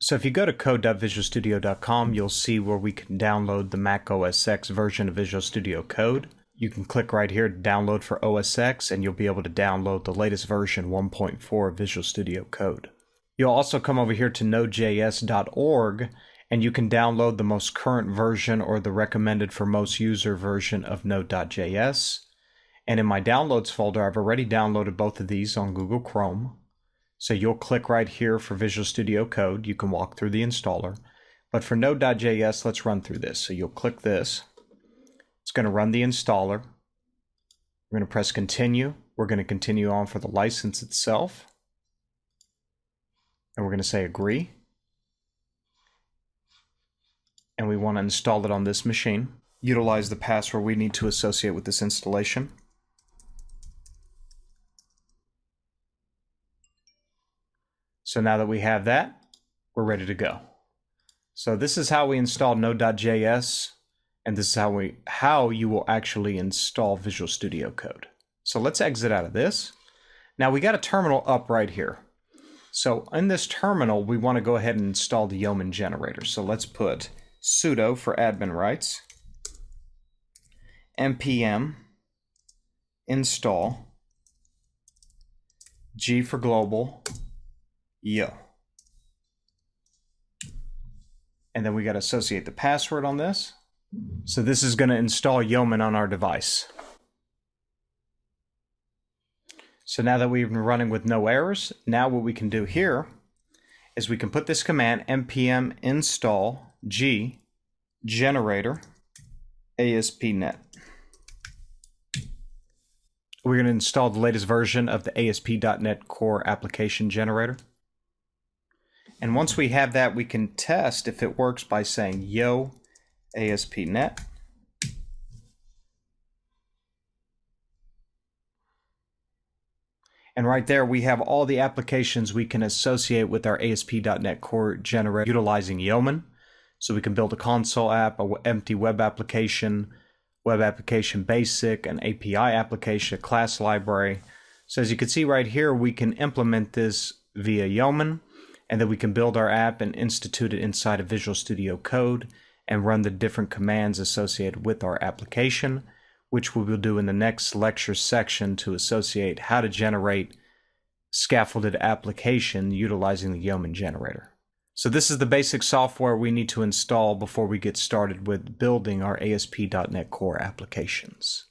So if you go to code.visualstudio.com, you'll see where we can download the Mac OSX version of Visual Studio Code. You can click right here to download for OSX, and you'll be able to download the latest version 1.4 of Visual Studio Code. You'll also come over here to Node.Js.org, and you can download the most current version or the recommended for most user version of Node.Js. And in my downloads folder, I've already downloaded both of these on Google Chrome. So you'll click right here for Visual Studio Code. You can walk through the installer. But for Node.js, let's run through this. So you'll click this. It's going to run the installer. We're going to press continue. We're going to continue on for the license itself. And we're going to say agree. And we want to install it on this machine. Utilize the password we need to associate with this installation. So now that we have that, we're ready to go. So this is how we install Node.js, and this is how you will actually install Visual Studio Code. So let's exit out of this. Now we got a terminal up right here. So in this terminal, we want to go ahead and install the Yeoman generator. So let's put sudo for admin rights, npm install g for global, yo. And then we got to associate the password on this. So this is going to install Yeoman on our device. So now that we've been running with no errors, now what we can do here is we can put this command npm install g generator ASP.NET. We're going to install the latest version of the ASP.NET Core application generator. And once we have that, we can test if it works by saying yo ASP.NET. And right there, we have all the applications we can associate with our ASP.NET Core generator utilizing Yeoman. So we can build a console app, an empty web application basic, an API application, a class library. So as you can see right here, we can implement this via Yeoman, and then we can build our app and institute it inside of Visual Studio Code and run the different commands associated with our application, which we will do in the next lecture section to associate how to generate scaffolded application utilizing the Yeoman generator. So this is the basic software we need to install before we get started with building our ASP.NET Core applications.